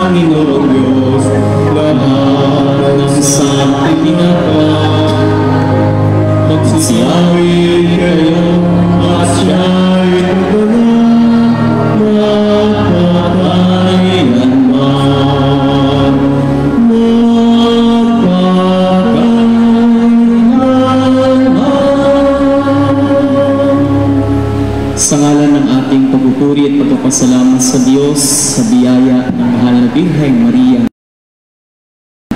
Panginoong Diyos, lahat ng sa'ting ginagawa, magsisiyawin kayo at siya'y pagbalang magpapailanman. Sa ngalan ng ating pagpupuri at pagpapasalamat sa Diyos sa biyaya ng mahal na Birheng Maria,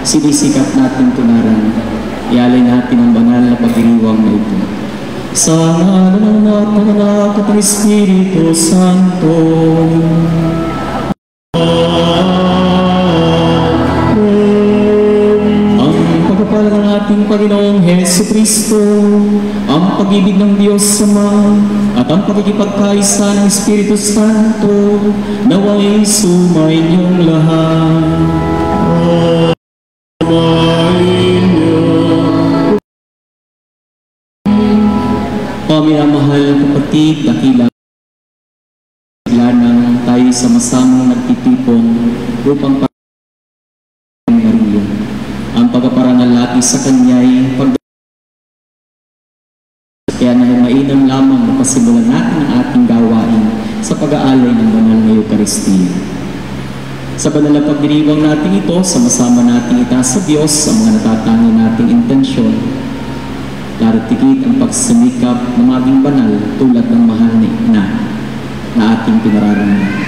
sinisikap natin tunaran, ialay natin ang banal na pagdiriwang na ito. Sa ngalan ng Anak at ng Espiritu Santo. Ang pagpapala ng ating Panginoong Hesukristo, ang pag-ibig ng Diyos Ama, at ang pagkikipagkaisa ng Espiritu Santo, naway sumayinyong lahat. Pamilahal kapatid, dakila nang tayo sama-samang nagtitipon upang Maria. Ang pagpaparangal natin sa Kanya'y kaya na mainam lamang na pasimulan natin ang ating gawain sa pag-aalay ng banal na Eucharistia. Sa banal na pagdiriwang natin ito, sama-sama natin itaas sa Diyos ang mga natatangi nating intensyon. Daratikit ang pagsisikap na maging banal tulad ng mahal na ating pinararamdaman.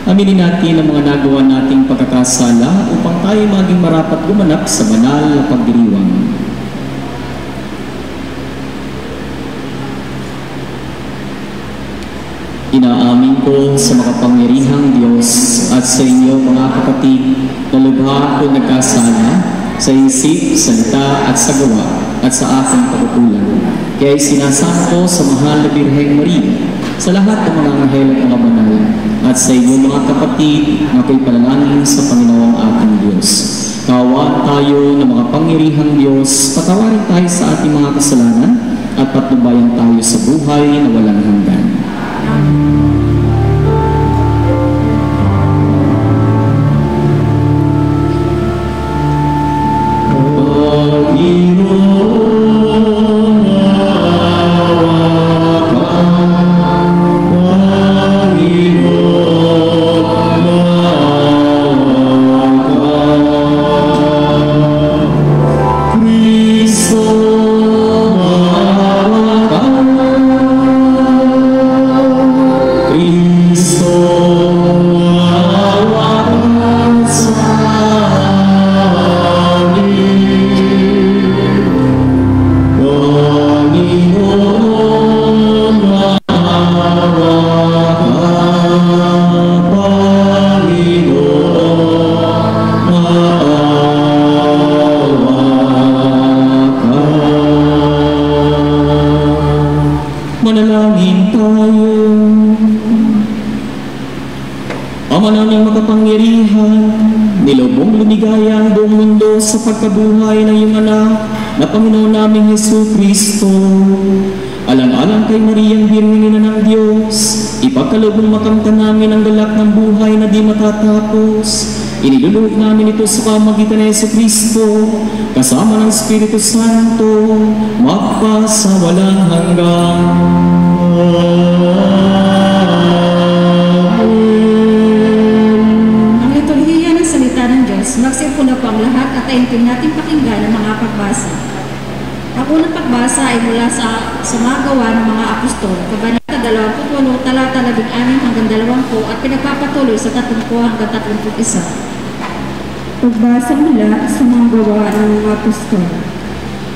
Aminin natin ang mga nagawa nating pagkakasala upang tayo maging marapat gumanap sa banal na pagdiriwang. Inaamin ko sa makapangyarihang Diyos at sa inyo mga kapatid na lubha ko nagkasala sa isip, salita at sa gawa at sa aking pagkukulang. Kaya sinasampo sa mahal na Birheng Maria, sa lahat ng mga anghel at mga banal, at sa inyo mga kapatid na ako'y panalangin sa Panginoong ating Diyos. Kaawaan tayo ng mga pangyarihang Diyos, patawarin tayo sa ating mga kasalanan at patnubayan tayo sa buhay na walang hanggan. Manalangin tayo. Ama naming makapangyarihan, nilubong lumigaya ang buong mundo sa pagkabuhay ng iyong anak na Panginoon naming Jesucristo. Alang-alang kay Mariang Birheng Ina ng Diyos, ipagkalubong makamtan namin ang galak ng buhay na di matatapos. Iniluluhod namin ito sa pamagitan ng Jesucristo, kasama ng Espiritu Santo, magpasawalang hanggan. Ang liturhiya ng salita ng Diyos, magsipon na po ang lahat at taintin natin pakinggan ang mga pagbasa. Ang unang pagbasa ay mula sa sumagawa ng mga apostol, Kabanata 28, talata 16 hanggang 20 at pinagpapatuloy sa 30 hanggang 31. Pagbasa mula sa mga gawa ng mga apostol.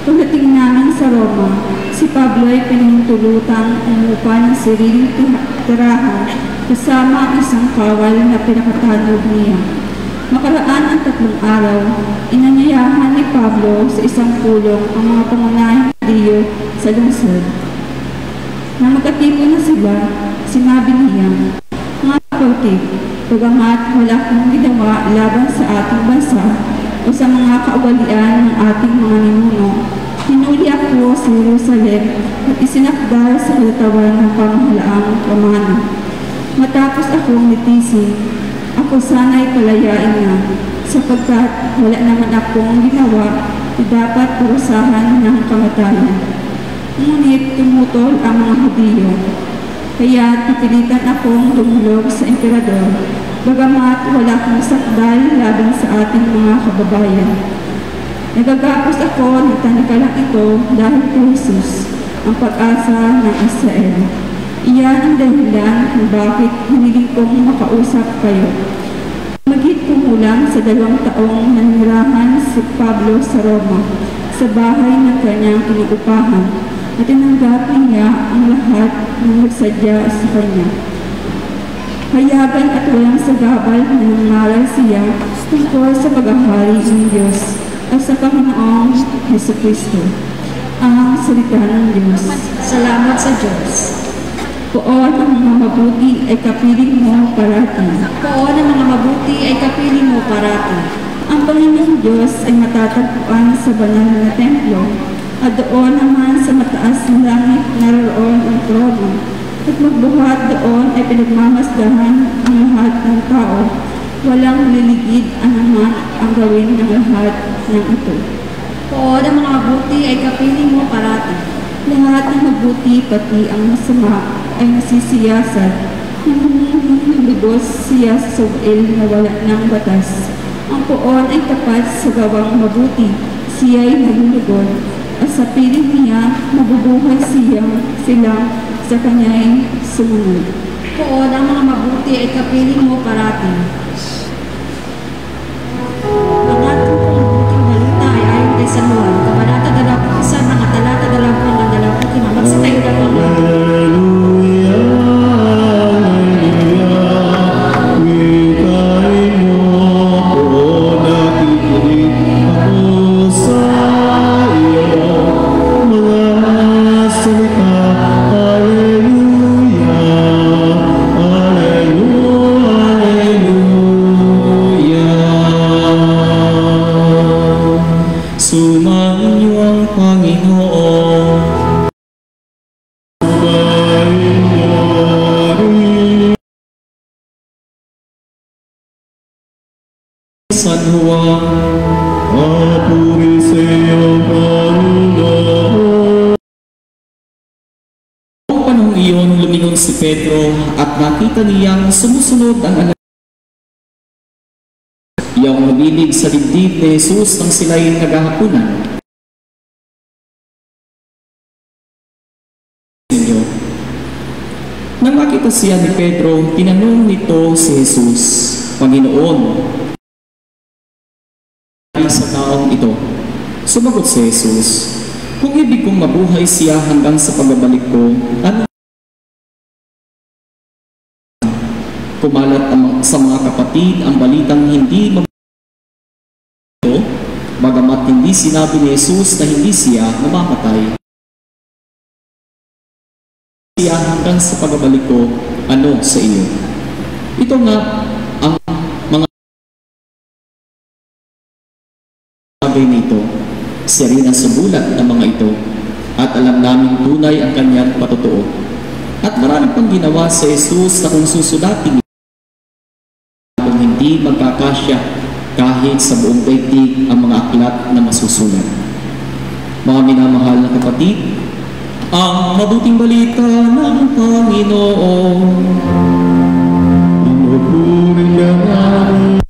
Pagdating namin sa Roma, si Pablo ay pinahintulutan umupa ng sariling tirahan kasama ang isang kawal na pinakatanog niya. Makaraan ang 3 araw, inanyayahan ni Pablo sa isang pulong ang mga pangunahing Hudyo sa lungsod. Nang magkatipon na sila, sinabi niya, "Mga kapatid, bagamat wala kang ginawa laban sa ating bansa o sa mga kaugalian ng ating mga ninuno, hinuli ako sa Jerusalem at isinakdal sa kalatawan ng pamahalaang Romano. Matapos akong nitisin, ako ako sana'y palayain na, sapagkat wala naman akong ginawa na dapat parusahan ng kamatayan. Ngunit tumutol ang mga Hudyo, kaya napilitan akong dumulog sa emperador, bagamat wala akong sakdal laban sa ating mga kababayan. Nagagapos ako ng tanikalang ito dahil kay Jesus, ang pag-asa ng Israel. Iyan ang dahilan kung bakit hiniling kong makausap kayo. Magit kumulang sa 2 taong nanirahan si Pablo sa Roma, sa bahay ng kanyang inuupahan, at tinanggap niya ang lahat ng nagsadya sa kanya. Hayagan at walang sagabal na nangaral siya tungkol sa paghahari ng Diyos at sa Panginoong Jesucristo, ang salita ng Diyos. Salamat sa Diyos. Poon ang mga mabuti ay kapiling mo parati. Poon ang mga mabuti ay kapiling mo parati. Ang Panginoong Diyos ay matatagpuan sa banal na templo, at doon naman sa mataas na langit naroon ang trono, at magbuhat doon ay pinagmamasdahan ang lahat ng tao. Walang liligid anuman ang gawin ng lahat ng ito. Poon ang mga mabuti ay kapiling mo parati. Lahat ng mabuti pati ang masama ay nasisiyasat. Lumulubos siya sa suwail na wala ng batas. Ang poon ay tapat sa gawang mabuti. Siya'y nalulugod. At sa piling niya, mabubuhay silang sa kanya'y sumunod. Poon ang mga mabuti ay kapiling mo parati. Ang ating mabuting balita ay ayon kay San Juan, Kabanata 21, mga talata 20 Magsitayo na po. Sumainyo ang Panginoon. San Juan, papuri sa iyo, Panginoon. Noong panahong iyon, lumingon si Pedro at nakita niyang sumusunod ang anak. Iyang mabilig sa dibdib ni Jesus nang sila'y naghahapunan. Nang makita siya ni Pedro, tinanong nito si Jesus, Panginoon, ay sa taong ito. Sumagot si Jesus, kung ibig kong mabuhay siya hanggang sa pagbabalik ko, ano? Kumalat sa mga kapatid ang balitang hindi bagamat hindi sinabi ni Jesus na hindi siya mamamatay. Siya hanggang sa pagbabalik ko, ano sa iyo? Ito nga ang mga bagay nito. Siya rin ang sumulat ng mga ito at alam namin tunay ang kanyang patotoo. At marami pang ginawa sa Jesus na kung susulatin kung hindi magkakasya kahit sa buong daigdig ang mga aklat na masusulat. Mga minamahal na kapatid, ang mabuting balita ng Panginoon. Pinupuri ka namin.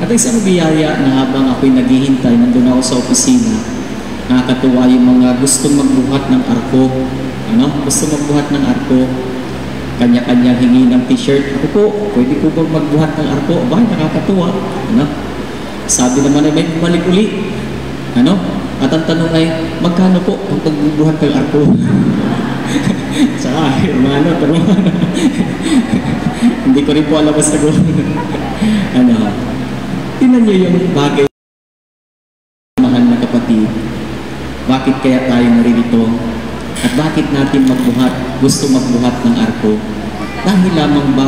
At isang biyaya na habang ako'y naghihintay, nandun ako sa opisina, nakakatuwa yung mga gustong magbuhat ng arko. Gusto magbuhat ng arko, kanya-kanya hingi ng t-shirt. Ako po, pwede po bang magbuhat ng arko? Abay, nakakatuwa. Sabi naman ay may bumalik uli. Ano? At ang tanong ay, magkano po ang pagbubuhat ng arko? Saka, hermano, pero hindi ko rin po alam ang sagot. Ano? Tingnan niyo yung bagay, mahal na kapatid. Bakit kaya tayo naririto? At bakit natin gusto magbuhat ng arko? Dahil lamang ba?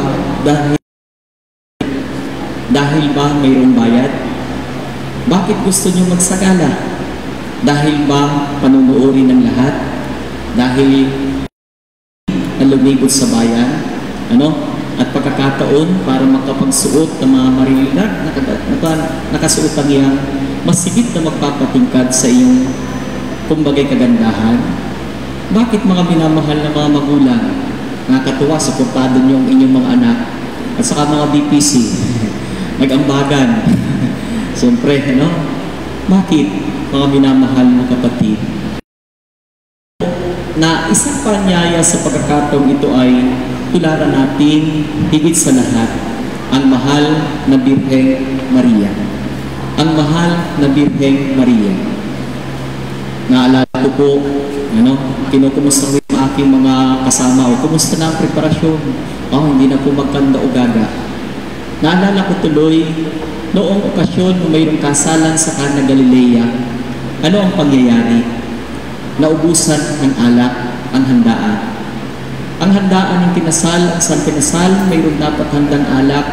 Dahil ba mayroong bayad? Bakit gusto niyo magsagala? Dahil ba panunuorin ng lahat? Dahil lumibot sa bayan? Ano? At pagkakataon para makapagsuot ng mga mariligat nakasuotang iyang masigit na magpapatingkad sa iyong kumbagay kagandahan? Bakit mga minamahal na mga magulang, nakakatuwa, suportado niyo ang inyong mga anak at saka mga BPC, nag-ambagan? Siyempre, ano? Bakit mga minamahal na kapatid? Na isang panyaya sa pagkakataong ito ay tularan natin higit sa lahat ang mahal na Birheng Maria. Ang mahal na Birheng Maria. Naalala ko po, kinukumusta ko yung aking mga kasama o kumusta na ang preparasyon. Hindi na po magkanda o gaga. Naalala ko tuloy, noong okasyon na mayroong kasalan sa Cana Galilea, ano ang pangyayari? Naubusan ng alak ang handaan. Ang handaan ng kinasal, sa kinasal, mayroong dapat handang alak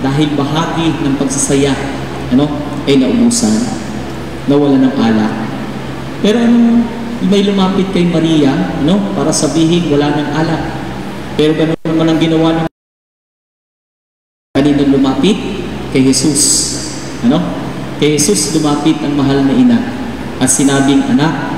dahil bahagi ng pagsasaya, ay naubusan, nawala ng alak. Pero may lumapit kay Maria, para sabihin wala ng alak. Pero gano'n naman ang ginawa ng kanina lumapit kay Jesus. Kay Jesus lumapit ang mahal na ina at sinabing, anak,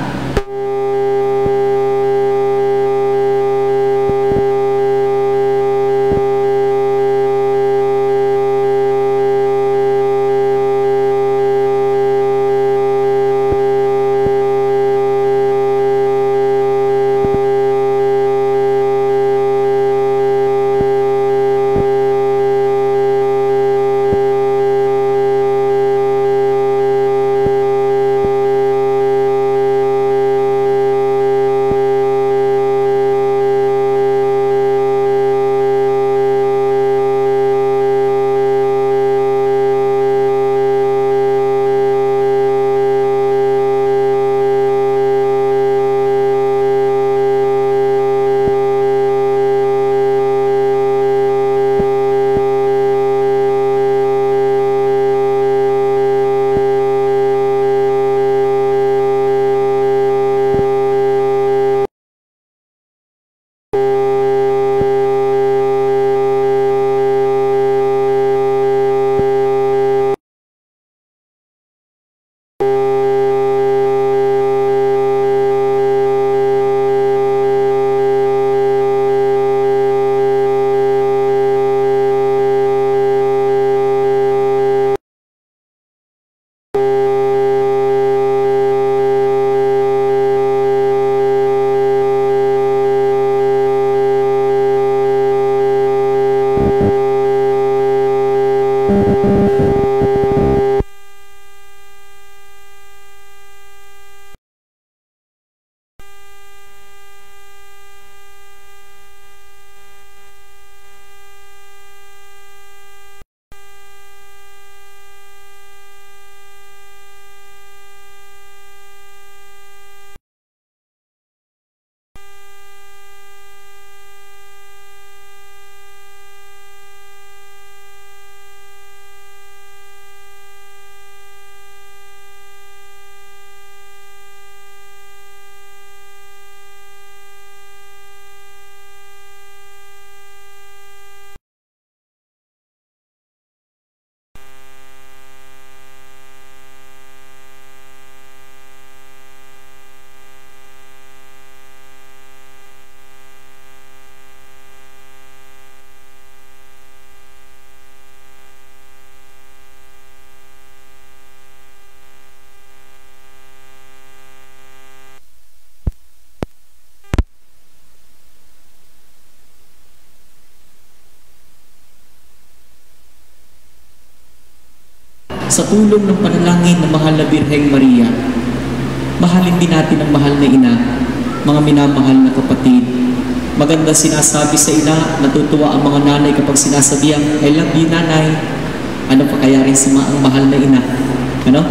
tulong ng panalangin ng mahal na Birheng Maria, mahalin din natin ang mahal na ina, mga minamahal na kapatid. Maganda sinasabi sa ina, natutuwa ang mga nanay kapag sinasabihan, I love you, nanay. Ano pa kaya rin sa ang mahal na ina? Ano?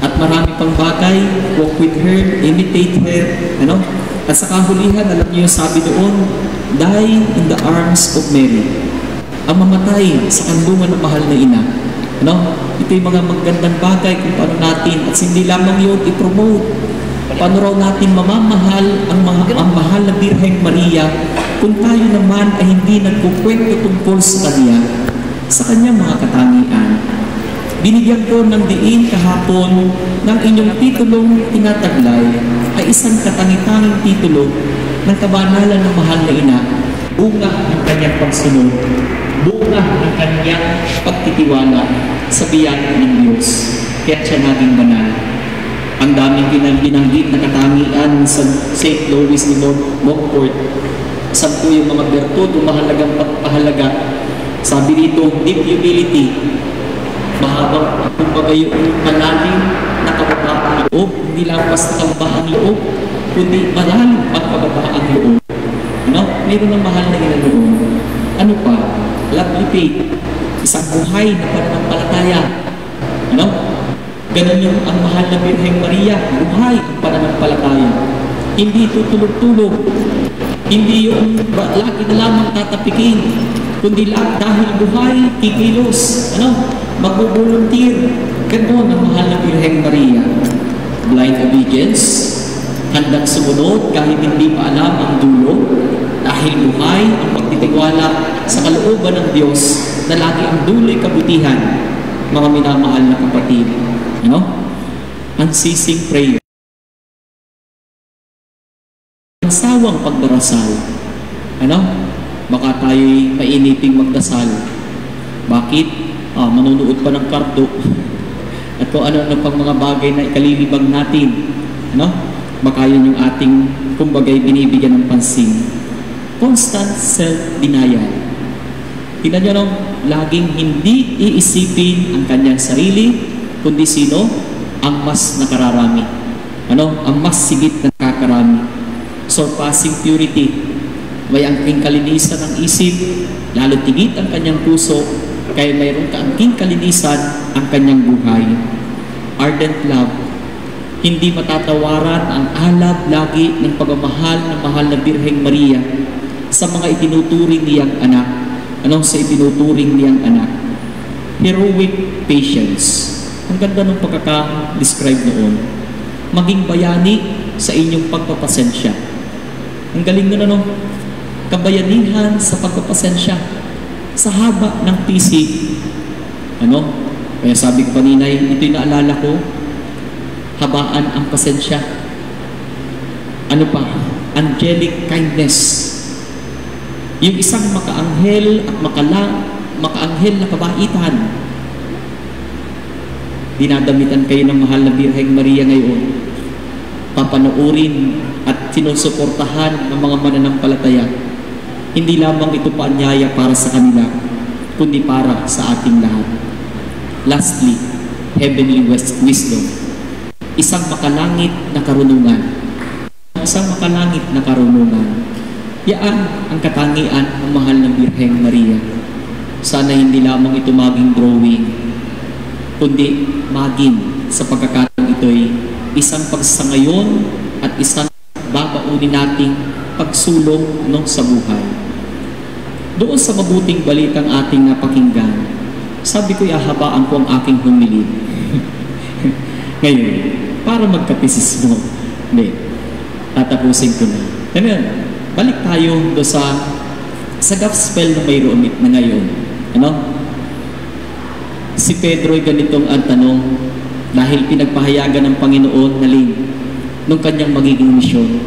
At marami pang bagay, walk with her, imitate her, ano? At sa kahulihan, alam niyo yung sabi doon, die in the arms of Mary. Ang mamatay sa kandungan ng mahal na ina. Ano? Ito yung mga magandang bagay kung paano natin, at hindi lamang yun, i-promote. Paano raw natin mamamahal ang mahal na Birheng Maria kung tayo naman ay hindi nagkukwento tungkol sa kanya, sa kanyang mga katangian. Binigyan ko ng diin kahapon ng inyong titulong tinataglay ay isang katangi-tanging titulo ng kabanalan ng mahal na ina, bunga ng kanyang pagsunod, bunga ng kanyang pagtitiwala sa biyaya ng Diyos. Kaya siya naging banal. Ang daming binanggit na katangian sa St. Louis ni Montfort. 10 yung mga bertudo, mahalagang pagpahalaga. Sabi dito, deep humility, mahabang kumbaga yung malalim na kababaang loob, hindi lang basta kababaang loob, kundi malalim ang kababaang loob. No? Mayroon ng mahal na inaloob. Ano pa? Lovely faith, isang buhay na pananampalataya. Ano? Ganun yung ang mahal na Birheng Maria, buhay ang pananampalataya. Hindi tutulog-tulog, hindi yung lagi na lamang tatapikin, kundi dahil buhay, kikilos, ano? Mag-volunteer. Ganun ang mahal na Birheng Maria. Blind obedience, handang sumunod kahit hindi pa alam ang dulo, dahil buhay ang pagtitiwala sa kalooban ng Diyos na lagi ang dulo'y kabutihan, mga minamahal na kapatid. Ano? Unceasing prayer. Ang sawang pagdarasal. Ano? Baka tayo'y mainiping magdasal. Bakit? Manunood pa ng kardo. At kung ano-ano pang mga bagay na ikalilibag natin. Ano? Baka yun yung ating, kumbagay, binibigyan ng pansin. Constant self-denial. Tingnan nyo, no? Laging hindi iisipin ang kanyang sarili, kundi sino? Ang mas nakararami. Ano? Ang mas sigit na nakakarami. Surpassing purity. May angking kalinisan ng isip, lalo tigit ang kanyang puso, kaya mayroon kaangking kalinisan ang kanyang buhay. Ardent love. Hindi matatawaran ang alab lagi ng pagmamahal ng mahal na Birheng Maria sa mga itinuturing niyang anak. Anong sa itinuturing niyang anak? Heroic patience. Ang ganda ng pagkaka-describe noon. Maging bayani sa inyong pagpapasensya. Ang galing nun, ano? Kabayanihan sa pagpapasensya. Sa haba ng pisik. Ano? Kaya sabi ko kanina, ito'y naalala ko, habaan ang pasensya. Ano pa? Angelic kindness. Yung isang makaanghel at makaanghel na kabaitan. Dinadamitan kayo ng mahal na Birheng Maria ngayon. Papanoorin at sinusuportahan ng mga mananampalataya. Hindi lamang ito paanyaya para sa kanila, kundi para sa ating lahat. Lastly, heavenly wisdom. Isang makalangit na karunungan. Isang makalangit na karunungan. Yaan ang katangian ng mahal ng Birheng Maria. Sana hindi lamang ito maging drawing, kundi maging sa pagkakataong ito'y isang pagsangayon at isang babaunin nating pagsulong sa buhay. Doon sa mabuting balitang ating napakinggan, sabi ko ihahabaan ko ang aking humili. Ngayon, para magkapisismo, tatapusin ko na. Ganun, balik tayo do sa gospel na mayroon na ngayon. Ano? Si Pedro'y ganitong ang tanong dahil pinagpahayagan ng Panginoon na nung kanyang magiging misyon.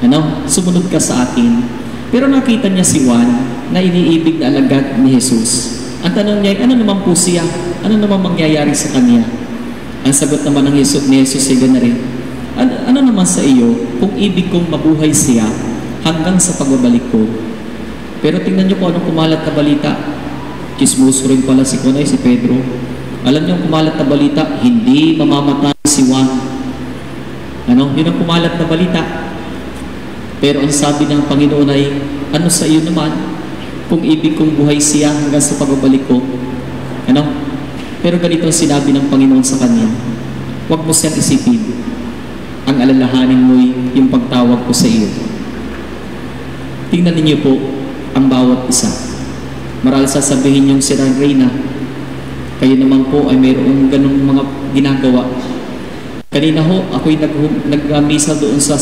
Ano? Sumunod ka sa akin. Pero nakita niya si Juan na iniibig na alagad ni Jesus. Ang tanong niya, ano naman po siya? Ano naman mangyayari sa kanya? Ang sagot naman ng ni Jesus ay gana rin. Ano naman sa iyo kung ibig kong mabuhay siya hanggang sa pagbabalik ko? Pero tingnan niyo kung anong kumalat na balita. Chismoso rin pala si Pedro. Alam niyo ang kumalat na balita, hindi mamamatay si Juan. Yun ang kumalat na balita. Pero ang sabi ng Panginoon ay, ano sa iyo naman kung ibig kong buhay siya hanggang sa pagbabalik ko? Pero ganito ang sinabi ng Panginoon sa kanya, huwag mo siyang isipin. Ang alalahanin mo'y yung pagtawag ko sa iyo. Tingnan ninyo po ang bawat isa. Maral sasabihin yung si Reyna, kayo naman po ay mayroong ganong mga ginagawa. Kanina ho, ako'y nag-misa doon sa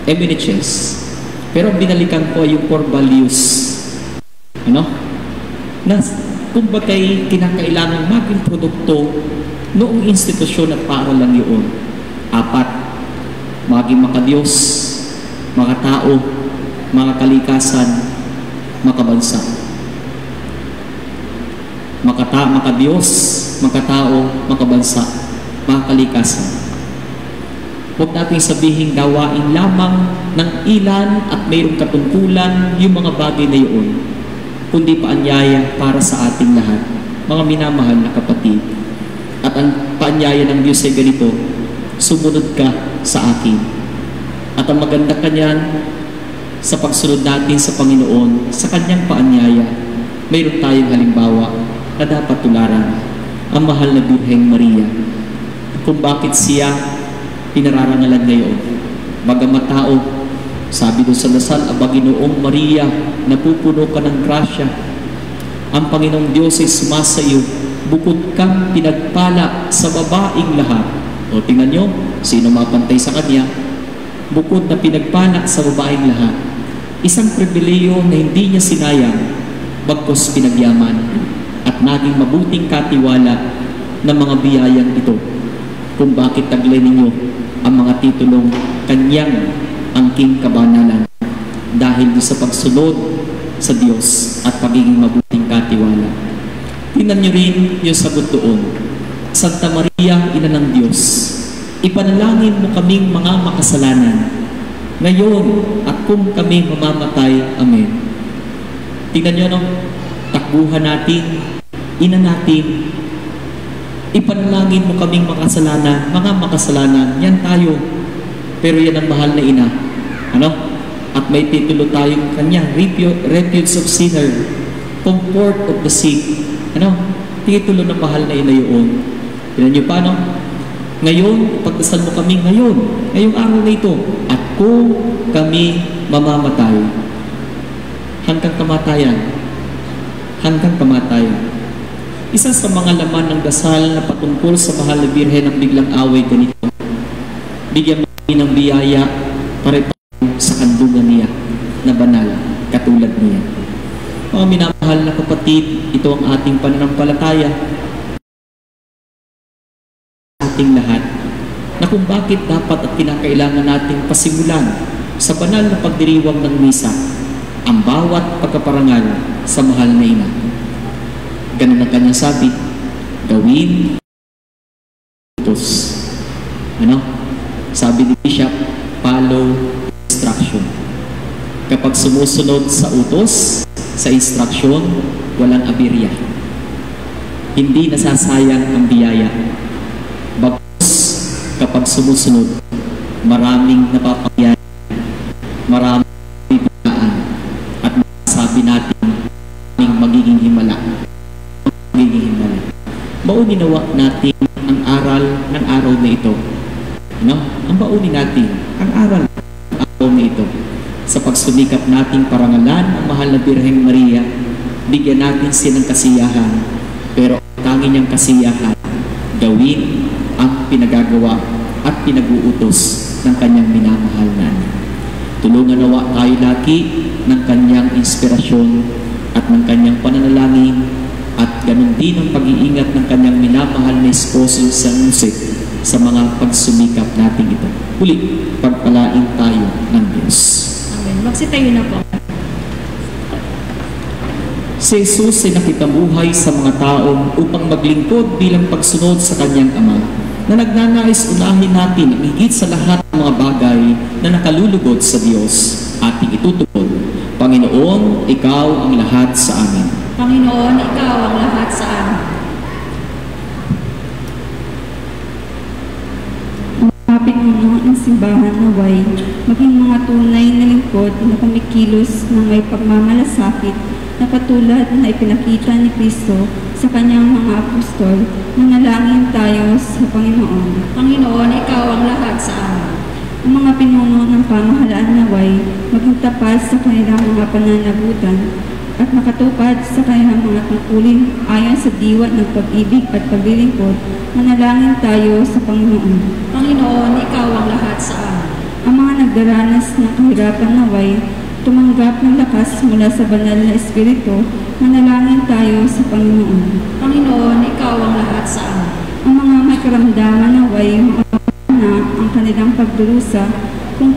MNHS. Pero binalikan ko ay yung core values. Na kung bagay kinakailangan maging produkto noong institusyon at paaralan yun. 4, maging makadiyos, makatao, makakalikasan, makabansa. Makadiyos, makatao, makabansa, makakalikasan. Huwag natin sabihin gawain lamang ng ilan at mayroong katungkulan yung mga bagay na yun, kundi paanyaya para sa ating lahat, mga minamahal na kapatid. At ang paanyaya ng Diyos ay ganito, sumunod ka sa akin. At ang maganda kanyan, sa pagsunod natin sa Panginoon, sa Kanyang paanyaya, mayroon tayong halimbawa na dapat tularan, ang mahal na Birheng Maria. Kung bakit siya pinararangalan ngayon. Bagamat tao, sabi doon sa dasal, Panginoong Maria, napupuno ka ng grasya. Ang Panginoong Diyos ay sumasa iyo, bukod kang pinagpala sa babaing lahat. O tingnan nyo, sino mapantay sa kanya? Bukod na pinagpala sa babaing lahat. Isang pribileyo na hindi niya sinayang, bagkos pinagyaman, at naging mabuting katiwala ng mga biyayang ito. Kung bakit taglay ninyo ang mga titulong kanyang angking kabanalan dahil sa pagsunod sa Diyos at pagiging mabuting katiwala. Tingnan nyo rin yung sagot doon. Santa Maria, Ina ng Diyos, ipanalangin mo kaming mga makasalanan ngayon at kung kami mamamatay. Amen. Tingnan nyo, takbuhan natin, ina natin, ipanalangin mo kaming makasalanan, mga makasalanan, yan tayo. Pero yan ang mahal na ina. At may titulo tayong kanya, Refuge of Sinner, Comfort of the Sick. Titulo ng mahal na ina yun. Tignan nyo paano? Ngayon, pagdasal mo kami ngayong araw na ito, at kung kami mamamatay, hanggang kamatayan. Isa sa mga laman ng dasal na patungkol sa mahal na Birhen ng biglang away ganito. Bigyan mo ng biyaya para sa kandungan niya na banal, katulad niya. Mga minamahal na kapatid, ito ang ating pananampalataya, ating lahat, na kung bakit dapat at kinakailangan nating pasimulan sa banal na pagdiriwang ng misa ang bawat pagkaparangal sa mahal na ina. Ganun ang kanyang sabi, gawin utos. Sabi ni Bishop, follow instruction. Kapag sumusunod sa utos, sa instruction, walang aberya. Hindi nasasayang ang biyaya. Bagkus, kapag sumusunod, maraming napapangyayari, maraming bibiglaan, at masasabi natin, magiging himala. Mauninawa natin ang aral ng araw na ito. Ang baunin natin ang aral ng araw na ito. Sa pagsumikap nating parangalan ang mahal na Birheng Maria, bigyan natin siya ng kasiyahan, pero ang tangi niyang kasiyahan, gawin ang pinagagawa at pinag-uutos ng kanyang minamahal na anak. Tulungan nawa tayo lagi ng kanyang inspirasyon at ng kanyang pananalangin, at ganun din ang pag-iingat ng kanyang minamahal na esposo sa musik sa mga pagsumikap natin ito. Uli, pagpalain tayo ng Diyos. Amen. Magsitayo na po. Si Jesus ay nakitabuhay sa mga tao upang maglingkod bilang pagsunod sa kanyang Ama, na nagnanais unahin natin ang higit sa lahat ng mga bagay na nakalulugod sa Diyos. Ating itutugon, Panginoon, Ikaw ang lahat sa amin. Panginoon, Ikaw ang lahat sa amin. simbahan naway maging mga tunay na lingkod na kumikilos ng may pagmamalasakit na katulad na ipinakita ni Kristo sa kanyang mga apostol. Manalangin tayo sa Panginoon. Panginoon, ikaw ang lahat sa amin. Ang mga pinuno ng pamahalaan naway maging tapat sa kanilang mga pananagutan at makatupad sa kanilang mga tungkulin ayon sa diwa ng pag-ibig at paglilingkod. Manalangin tayo sa Panginoon. Panginoon, ikaw ang lahat sa amin. Ang mga nagdaranas ng kahirapan naway tumanggap ng lakas mula sa banal na Espiritu. Manalangin tayo sa Panginoon. Panginoon, ikaw ang lahat sa amin. Ang mga may karamdaman naway na ang kanilang pagdurusa kung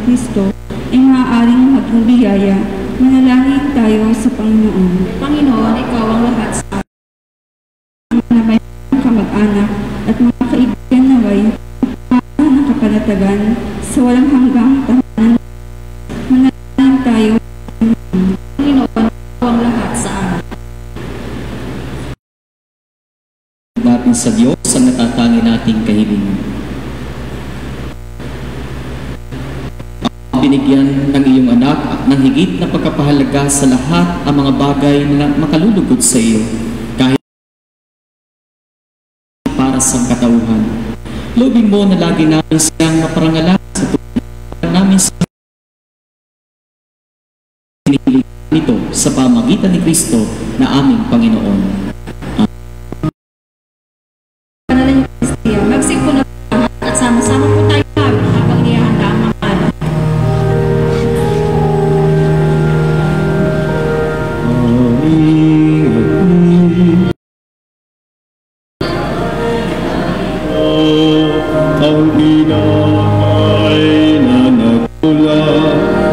Kristo ay maaaring maging biyaya. Manalangin tayo sa Panginoon. Panginoon, ikaw ang lahat sa amin. Ang mga may kamag-anak at mga kaibigan naway ng kapanatagan sa walang hanggang tahanan. Manalangin tayo. Panginoon, ikaw ang lahat sa amin. Natin sa Diyos ang natatangi nating kahilingan. Binigyan ng iyong anak at ng higit na pagkapahalaga sa lahat ang mga bagay na makalulugod sa iyo, kahit para sa katauhan. Loobin mo na lagi namin siyang maparangalan sa tulad namin sa nito sa pamagitan ni Kristo na aming Panginoon. Panalan niyo, Kristiya, magsimpo na lahat at sama-sama po tayo habang niyahanda ang mga alay. Ang inakay na nagmula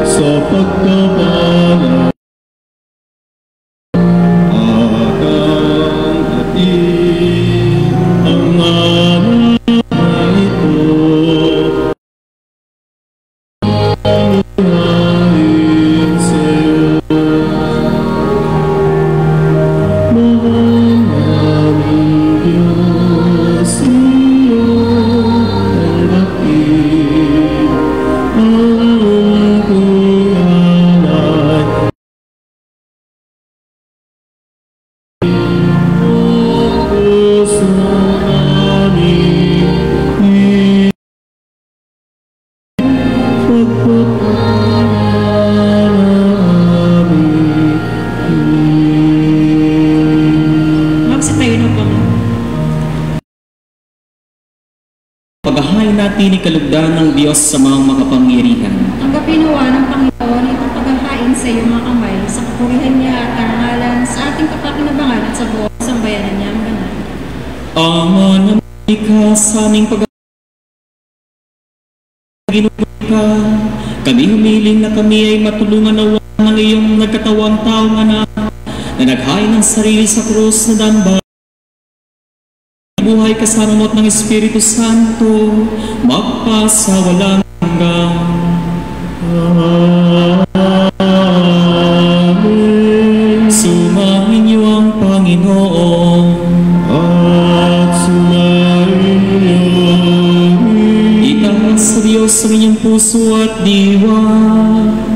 sa pagkabala at ang ating ang anak na ito manuhain sa'yo. Mahal naming Diyos, Magsitayo na po. Paghahain natin ni kalugdan ng Diyos sa mga makapangyarihan. Tanggapin nawa ng Panginoon itong paghahain sa iyong mga kamay sa kapurihan niya at karangalan sa ating kapakinabangan at sa buong sambayanan niya ang banal. Ama na ka sa aming pag-ginugod ka, kami humiling na kami ay matulungan nawa ng iyong nagkatawang taong anak na naghain ng sarili sa krus na damba. Buhay kasama mo at ng Espiritu Santo, magpasawalang hanggang. Amen. Sumahin niyo ang Panginoon. At sumayin niyo Itaas sa Diyos sa inyong puso at diwa.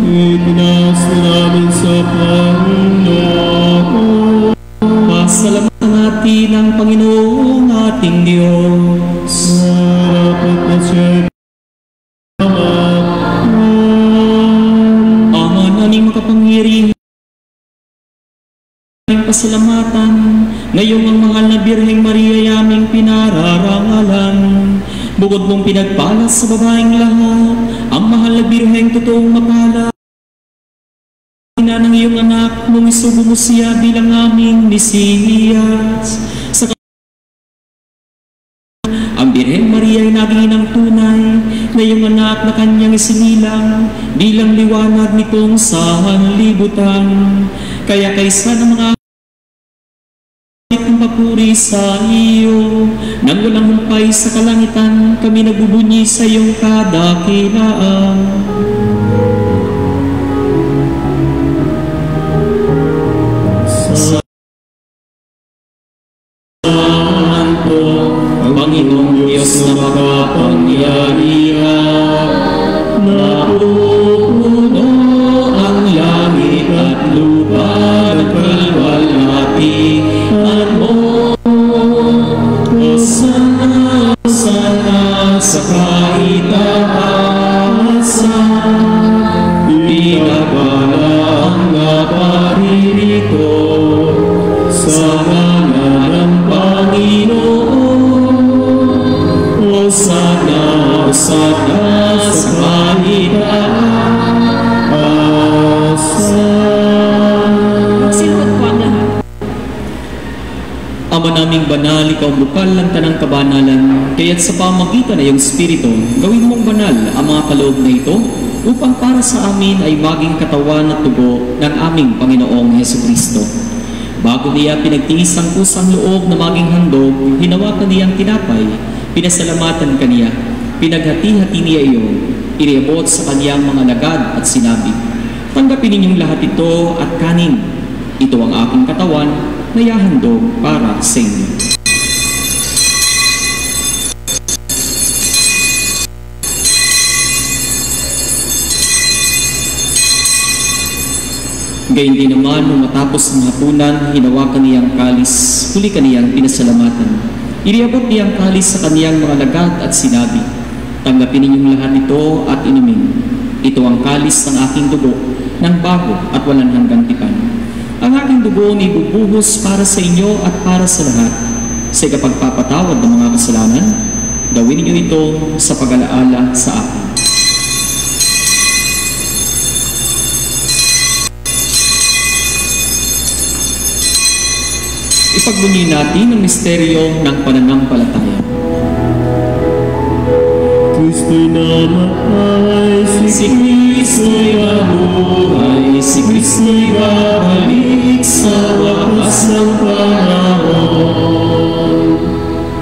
itaas namin sa Panginoon. Pasalamatan natin ang Panginoong ating Diyos. Dapat na siya Ama naming makapangyarihan, aming pasalamatan, ngayong ang mahal na Birheng Maria ay aming pinararangalan. Bukod mong pinagpala sa babaeng lahat, ang mahal na Birheng totoong mapala. Ina ng iyong anak, nung isubo mo siya bilang aming Mesiyas. Ang Birheng Maria ay naging inang tunay na iyong anak na kanyang isinilang bilang liwanag nitong sanlibutan. Kaya kaysa ng mga ng papuri sa iyo, nang walang humpay sa kalangitan, kami nagbubunyi sa iyong kadakilaan. Santo, Panginoong Diyos na magpapala, sa kaitaasan, pinagalang na paririto sa ngalan ng Panginoon. Hosana, Hosana sa kaitaasan. Magsinuot po ang lahat. Ama naming banal, ikaw bukal ng tanang kabanalan, kaya't sa pamagitan ng iyong Espiritu, gawin mong banal ang mga kaloob na ito, upang para sa amin ay maging katawan at tubo ng aming Panginoong Hesukristo. Bago niya pinagtiis ang kusang loob na maging handog, hinawakan niyang tinapay, pinasalamatan kaniya, pinaghati-hati niya iyon, iniabot sa kaniyang mga lagad at sinabi, "Tanggapin ninyong lahat ito at kanin. Ito ang aking katawan na ihahandog para sa inyo." Gayun din naman, nung matapos ng hapunan, hinawakan niyang kalis, huli kaniyang pinasalamatan. Iniabot niyang kalis sa kaniyang mga lagad at sinabi, "Tanggapin ninyong lahat ito at inumin. Ito ang kalis ng aking dugo, ng bago at walang hanggang tipan. Ang aking dugo ay bubuhos para sa inyo at para sa lahat. Sa ikapagpapatawad ng mga kasalanan, gawin niyo ito sa pag-alaala sa akin." Ipagbunyi natin ang misteryo ng pananampalataya. Kristo'y namatay, Si Kristo'y mabuhay, si Kristo'y babalik sa wakas ng panahon.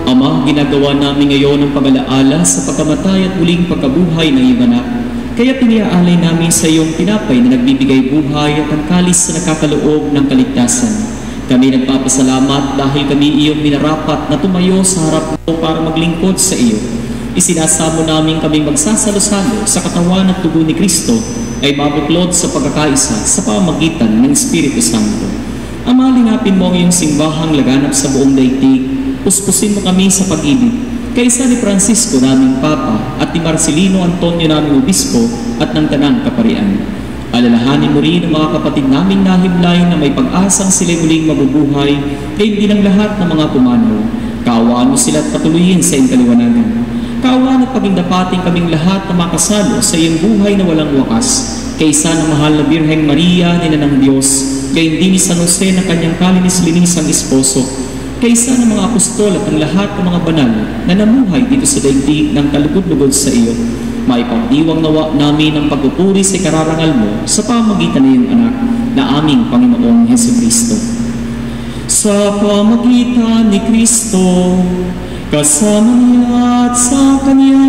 Ama, ginagawa namin ngayon ang pag-alaala sa pagkamatay at muling pagkabuhay ng iyong anak. Kaya piniaalay namin sa iyong tinapay na nagbibigay buhay at ang kalis na nakakaloob ng kaligtasan. Kami nagpapasalamat dahil kami iyong minarapat na tumayo sa harap mo para maglingkod sa iyo. Isinasamo namin kaming magsasalo-salo sa katawan at dugo ni Kristo ay mabuklod sa pagkakaisa sa pamagitan ng Espiritu Santo. Ama, lingapin mo ang iyong simbahang laganap sa buong daigdig. Puspusin mo kami sa pag-ibig. Kaisa ni Francisco naming Papa at ni Marcelino Antonio naming Obispo at ng Tanang Kaparian. Alalahanin mo rin ang mga kapatid naming nahimlay na may pag-asang sila'y muling mabubuhay, gayon din ang lahat ng mga pumanaw. Kaawaan mo sila at patuloyin sa iyong kaliwanagan. Kaawaan at pagindapating kaming lahat na makasalo sa iyong buhay na walang wakas. Kaysa ng mahal na Birheng Maria, Ina ng Diyos, gayon din ni San Jose na kanyang kalinis-linisang esposo. Kaysa ng mga apostol at ang lahat ng mga banal na namuhay dito sa daigdig ng kalugod-lugod sa iyo. Maipagdiwang nawa namin ang pagpupuri sa kararangal mo sa pamagitan ng iyong anak na aming Panginoong Hesukristo. Sa pamagitan ni Kristo, kasama niya at sa Kanya,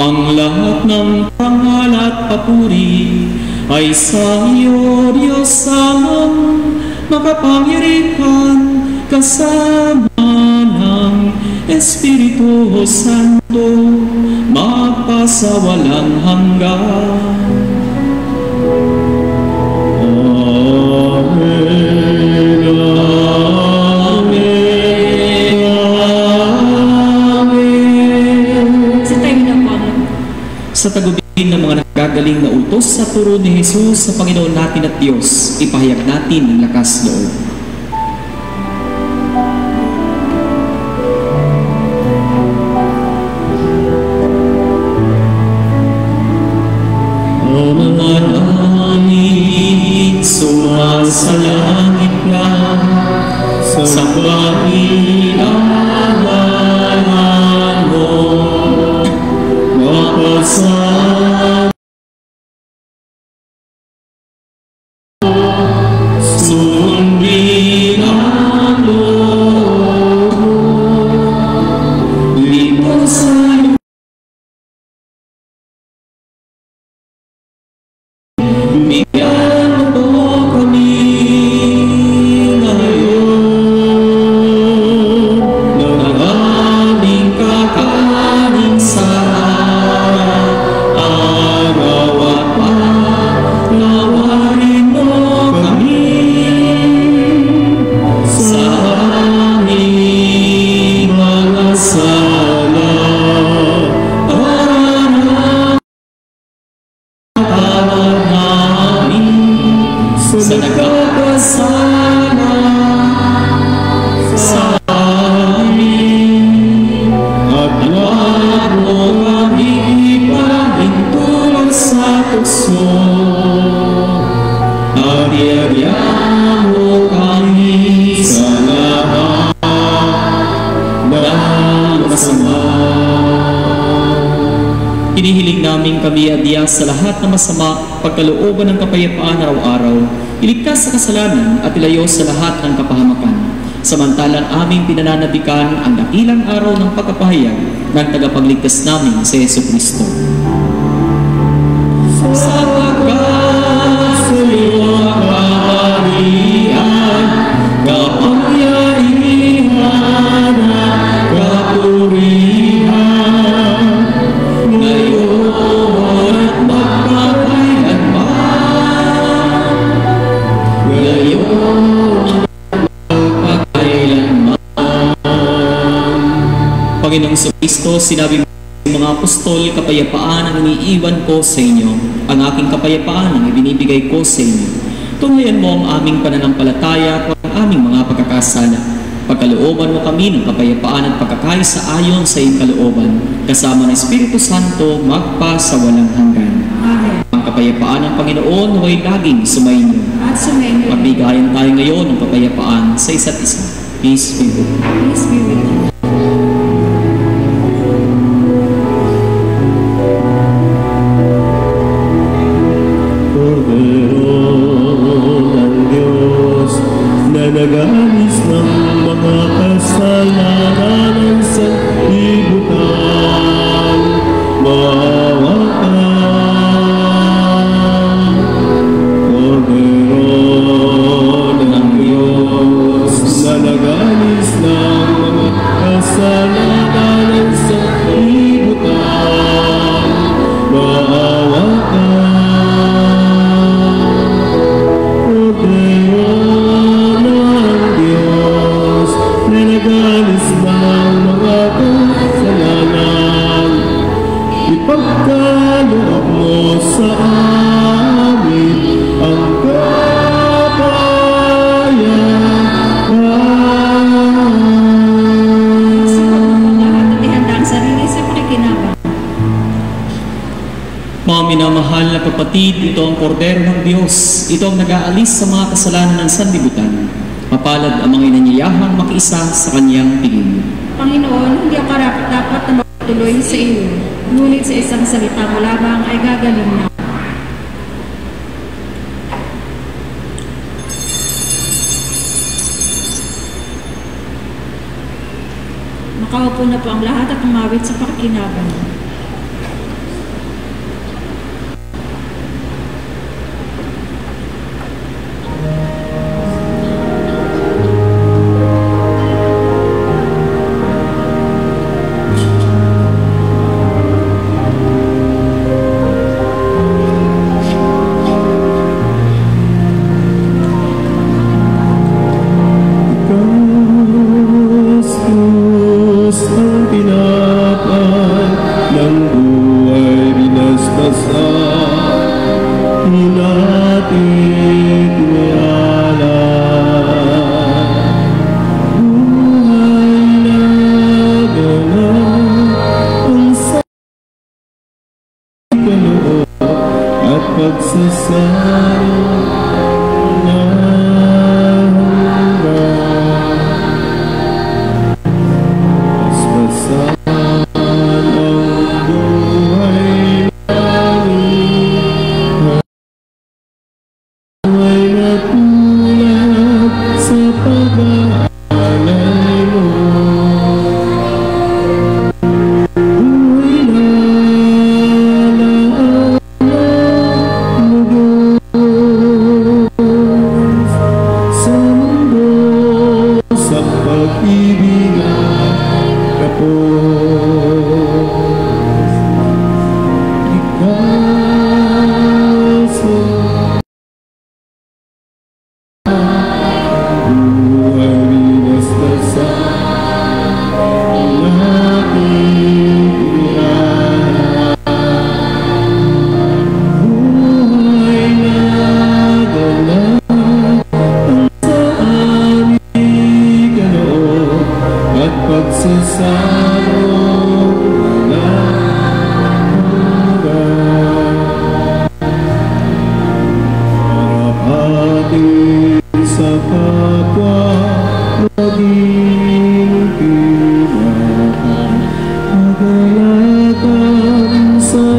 ang lahat ng pangal at papuri ay sa iyo, Diyos amang makapangyarihan, kasama ng Espiritu Santo, magpasawalang hanggan. Amen. Amen. Amen. Sa tayo na po. Sa tagubin ng mga nagagaling na utos sa turo ni Jesus sa Panginoon natin at Diyos, ipahayag natin ang lakas loob. Sa langit na, sa pag-ialaman mo, mapasama sundin ang loob dito sa bigyan mo kami ngayon. Hinihiling namin kami adiyas sa lahat ng masama, pagkalooban ng kapayapaan araw-araw, iligtas sa kasalanan at ilayo sa lahat ng kapahamakan. Samantalang aming pinananabikan ang dakilang araw ng pagkapahayag ng tagapagligtas namin sa Jesucristo. Sapagkat sa iyo ang kaharian, kapangyarihan at kapurihan, ngayon at magpakailanman. Ngayon at magpakailanman. Panginoong Kristo, sinabi mo mga apostol, kapayapaan ang iniiwan ko sa inyo, ang aking kapayapaan ang ibinibigay ko sa inyo. Tunghayan mo ang aming pananampalataya at ang aming mga pagkakasala. Pagkalooban mo kami ng kapayapaan at pagkakaisa ayon sa iyong kalooban, kasama ng Espiritu Santo, magpa sa walang hanggan. Amen. Ang kapayapaan ng Panginoon huwag laging sumainyo. At sumainyo. Magbigayan tayo ngayon ng kapayapaan sa isa't isa. Peace be with you. Peace be with you. Nagalis ng mga kasalanan sa libutan, maawa ka, Kordero ng Diyos. Na nagalis ng mga kasalanan sa libutan, maawa ka, Kordero nagalis ng mga kasalanan, ipagkaloob mo sa amin ang kapayapaan. Sinuot mo lahat at ihanda ang sarili sa pakikinabang. Mga minamahal na kapatid, ito ang Kordero ng Diyos. Ito ang nag-aalis sa mga kasalanan ng sanlibutan. Mapalad ang mga inanyayahang makiisa sa kanyang tingin. Panginoon, hindi ako dapat na magtuloy sa iyo, ngunit sa isang salita mo lamang ay gagaling na. Makaupo na po ang lahat at umawit sa pakikinabang. Sa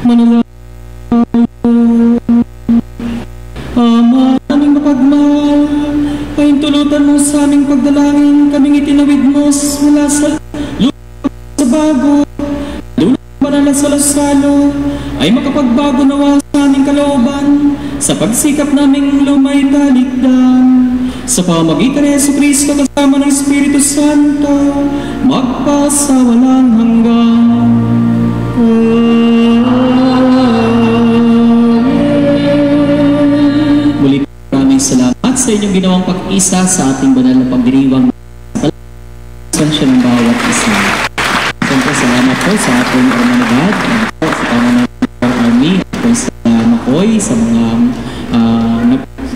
Manalangin. Ama, aming mapagmahal, pahintulutan mo sa aming pagdalangin, kaming itinawid mo mula sa lupa sa bago, doon banal sa lasalo, ay makapagbago nawa sa aming kalooban, sa pagsikap naming lumay talikdan, sa pamagitan ni Jesucristo kasama ng Espiritu Santo, magpasawalang hanggan. Muli maraming salamat sa inyong ginawang pag-isa sa ating banal na pagdiriwang siya ng bawat isa. Siyempre, salamat po sa ating hermanidad, sa pangalan ng Army, at sa Makoy, sa mga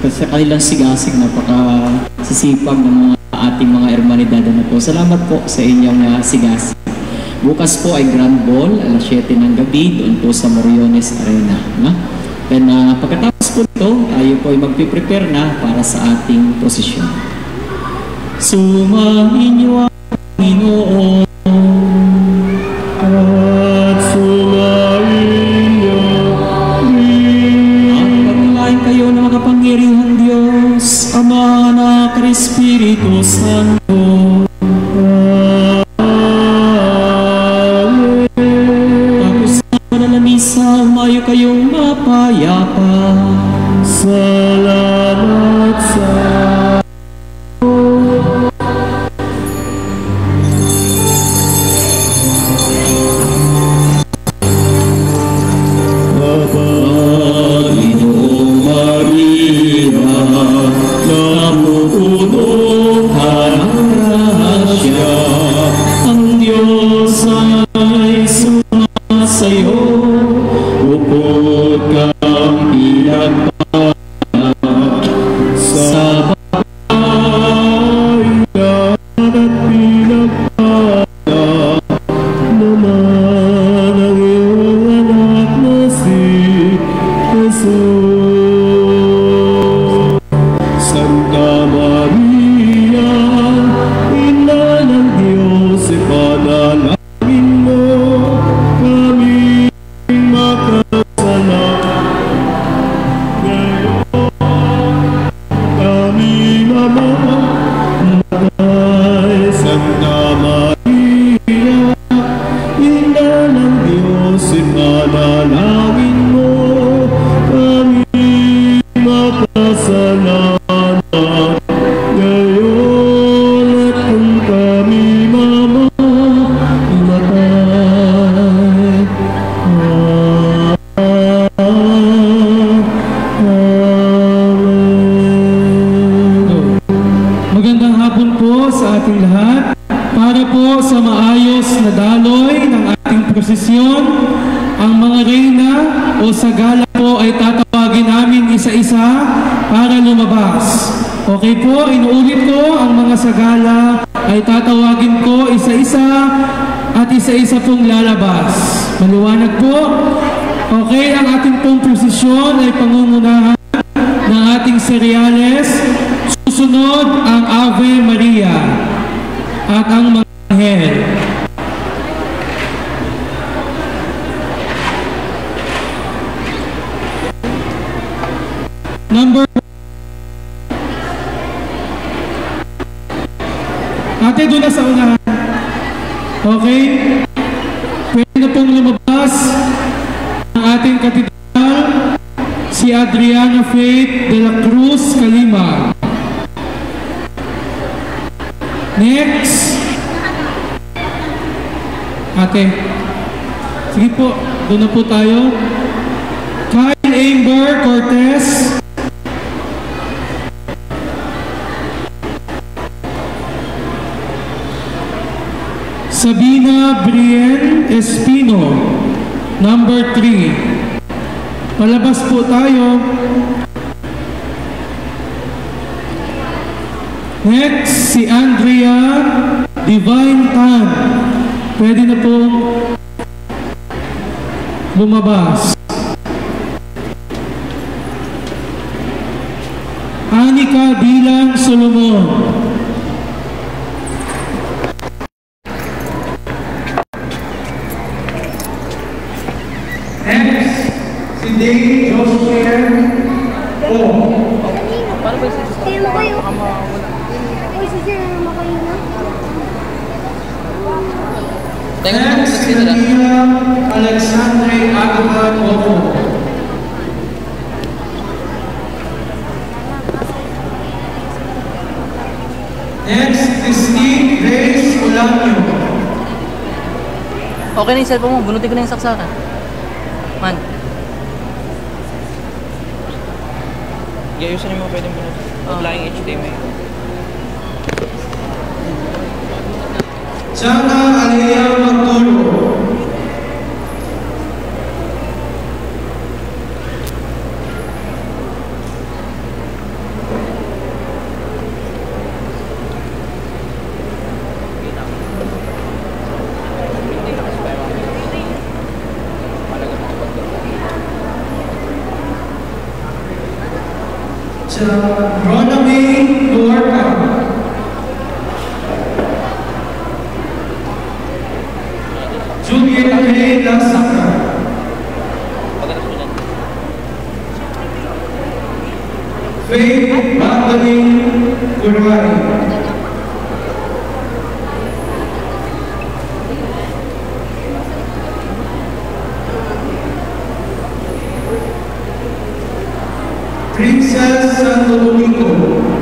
sa kanilang sigasig napaka-sisipag ng mga ating mga hermanidad na po. Salamat po sa inyong sigasig. Bukas po ay Grand Ball, alas 7 ng gabi, doon po sa Moriones Arena. No? Then, pagkatapos po ito, tayo po ay magpiprepare na para sa ating prosesyon. Sumahin niyo ang Panginoon at sumayin niyo at paglain kayo ng makapangyarihang Diyos, Ama, Anak, at Espiritu Santo. Tapos na manalamisa, umayo kayong mapayapa. salamat sa Panginoong Maria, napupuno ka ng grasya, ang Diyos ay sumasayo, bukod kang pinagpala sa bayan at pinagpala naman ang iyong anak na si Jesus. Santa Maria, Ina ng Diyos, ipanalangin mo kami makasalanan. Kami namatay, Santa Maria, Ina ng Diyos, ipanalangin mo kami makasalanan. Ngayon at kung kami mamamatay. Amen. Magandang hapon po sa ating lahat. Para po sa maayos na daloy ng ating prosesyon, ang mga reyna o sagala po ay tatawagin namin isa-isa para lumabas. Okay po, inuulit ko, ang mga sagala ay tatawagin ko isa-isa at isa-isa pong lalabas. Maliwanag po. Okay, ang ating pong prosesyon ay pangungunahan ng ating seryales. Susunod ang Ave Maria at ang mga anghel. Number 1. Ate, doon na sa unahan. Okay? Pwede na pong lumabas ang ating katedral, si Adriana Faith de la Cruz Calima. Next. Ate. Sige po, doon na po tayo. Kyle Amber Cortez. Sabina Brienne Espino, number 3. Palabas po tayo. Next, si Andrea Divine Tan. Pwede na po lumabas. Anika Dilang Solomon. Next, si Dave Joshua O. Sino ba yun? Uy, si Sir Makaina. Next, si Maria Alexandre Aguilar Oco. Next, Christine Grace Ulamio. Okay na yung cellphone mo, bunutin ko na yung saksakan. Man. Ayusin mo pwedeng bunutin. Applying HDMI. Chana Alea Magtoro. Rona May Lorca. Juliet May Lasaka. Faith Magdalene Curwari. Princess Santo Domingo.